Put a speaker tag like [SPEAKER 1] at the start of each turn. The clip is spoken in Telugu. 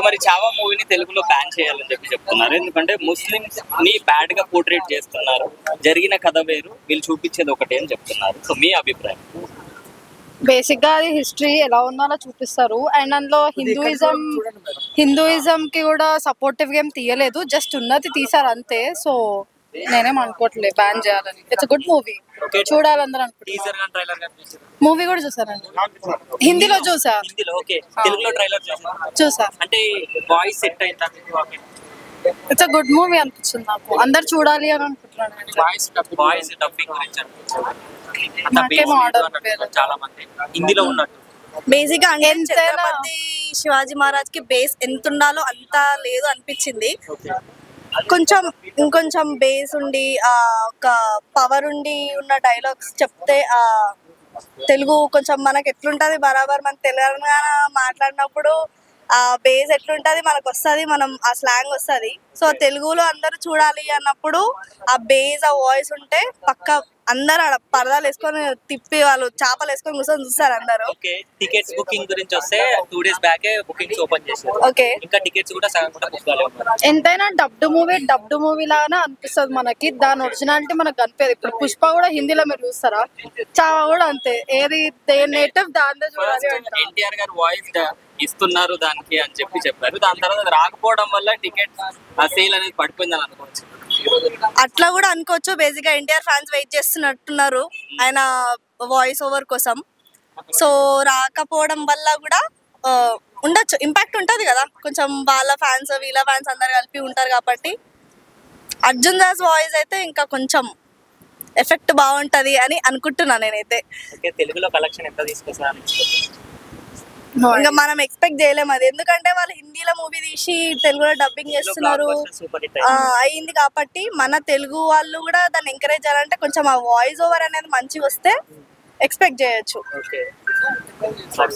[SPEAKER 1] మరి చావా మూవీని తెలుగులో బ్యాన్ చేయాలని చెప్తున్నారు. ఎందుకంటే ముస్లిమ్స్ ని బ్యాడ్ గా పోర్ట్రేట్ చేస్తున్నారు, జరిగిన కథ వేరు, వీళ్ళు చూపించేది ఒకటి అని చెప్తున్నారు. సో మీ అభిప్రాయం?
[SPEAKER 2] బేసిక్ గా అది హిస్టరీ ఎలా ఉందో అలా చూపిస్తారు. అండ్ అందులో హిందూయిజం కి కూడా సపోర్టివ్ గా ఏం తీయలేదు, జస్ట్ ఉన్నది తీసారు అంతే. సో నేనేం అనుకోవట్లేదు బ్యాన్ చేయాలని. ఇట్స్ గుడ్ మూవీ, చూడాలందరూ అనుకుంటున్నారు. మూవీ కూడా చూసానండి, హిందీలో చూసా.
[SPEAKER 1] తెలుగులో ట్రైలర్
[SPEAKER 2] చూసా.
[SPEAKER 1] అంటే వాయిస్ సెట్ అయిందా?
[SPEAKER 2] ఇట్స్ గుడ్ మూవీ అనిపించింది నాకు, అందరు చూడాలి అని అనుకుంటున్నాను.
[SPEAKER 1] వాయిస్ డబ్బింగ్ గురించి
[SPEAKER 2] నాకేం ఆర్డర్
[SPEAKER 1] చాలా మంది హిందీలో ఉన్నట్టు.
[SPEAKER 3] బేసిక్ గా అంటే ఛత్రపతి శివాజీ మహారాజ్ కి బేస్ ఎంత ఉండాలో అంత లేదు అనిపించింది. కొంచెం ఇంకొంచెం బేస్ ఉండి ఒక పవర్ ఉండి ఉన్న డైలాగ్స్ చెప్తే తెలుగు కొంచెం మనకి ఎట్లుంటది, బరాబర్ మన తెలంగాణ మాట్లాడినప్పుడు ఆ బేస్ ఎట్లుంటది మనకు వస్తుంది, మనం ఆ స్లాంగ్ వస్తుంది. సో తెలుగులో అందరూ చూడాలి అన్నప్పుడు ఆ బేస్ ఆ వాయిస్ ఉంటే పక్క అందరు ఆడ పరదాలు వేసుకొని తిప్పి వాళ్ళు చేపలు వేసుకొని కూర్చొని చూస్తారు అందరూ.
[SPEAKER 1] టికెట్స్ బుకింగ్ గురించి వస్తే 2 days బ్యాక్ బుకింగ్స్ ఓపెన్ చేశారు.
[SPEAKER 3] ఓకే,
[SPEAKER 1] ఇంకా టికెట్స్ కూడా సగం కూడా బుక్ కాలేదు.
[SPEAKER 2] ఎంతైనా డబ్డ్ మూవీ లాగానే అనిపిస్తుంది మనకి, దాని ఒరిజినాలిటీ మనకు కనిపించదు. ఇప్పుడు పుష్ప కూడా హిందీలో మీరు చూస్తారా, చావా కూడా అంతే, ఏది నేటివ్ దాంతో చూడాలి.
[SPEAKER 1] ఎన్టీఆర్ గారు వాయిస్ ఇస్తున్నారు దానికి అని చెప్పారు. దాని తర్వాత రాకపోవడం వల్ల టికెట్ ఆ సేల్ అనేది పడిపోయిందని అనుకోవచ్చు.
[SPEAKER 3] అట్లా కూడా అనుకోవచ్చు. బేసిక్ గా ఎన్టీఆర్ ఫ్యాన్స్ వెయిట్ చేస్తున్నట్టున్నారు ఆయన వాయిస్ ఓవర్ కోసం. సో రాకపోవడం వల్ల కూడా ఉండొచ్చు, ఇంపాక్ట్ ఉంటది కదా కొంచెం. వాళ్ళ ఫ్యాన్స్ వీళ్ళ ఫ్యాన్స్ అందరు కలిపి ఉంటారు కాబట్టి అర్జున్ దాస్ వాయిస్ అయితే ఇంకా కొంచెం ఎఫెక్ట్ బాగుంటది అని అనుకుంటున్నా నేనైతే.
[SPEAKER 1] తెలుగులో కలెక్షన్ ఎంత తీసుకొస్తారు
[SPEAKER 3] ఇంకా మనం ఎక్స్పెక్ట్ చేయలేము అది, ఎందుకంటే వాళ్ళు హిందీలో మూవీ తీసి తెలుగులో డబ్బింగ్ చేస్తున్నారు అయింది కాబట్టి మన తెలుగు వాళ్ళు కూడా దాన్ని ఎంకరేజ్ చేయాలంటే కొంచెం ఆ వాయిస్ ఓవర్ అనేది మంచిగా వస్తే ఎక్స్పెక్ట్ చేయొచ్చు.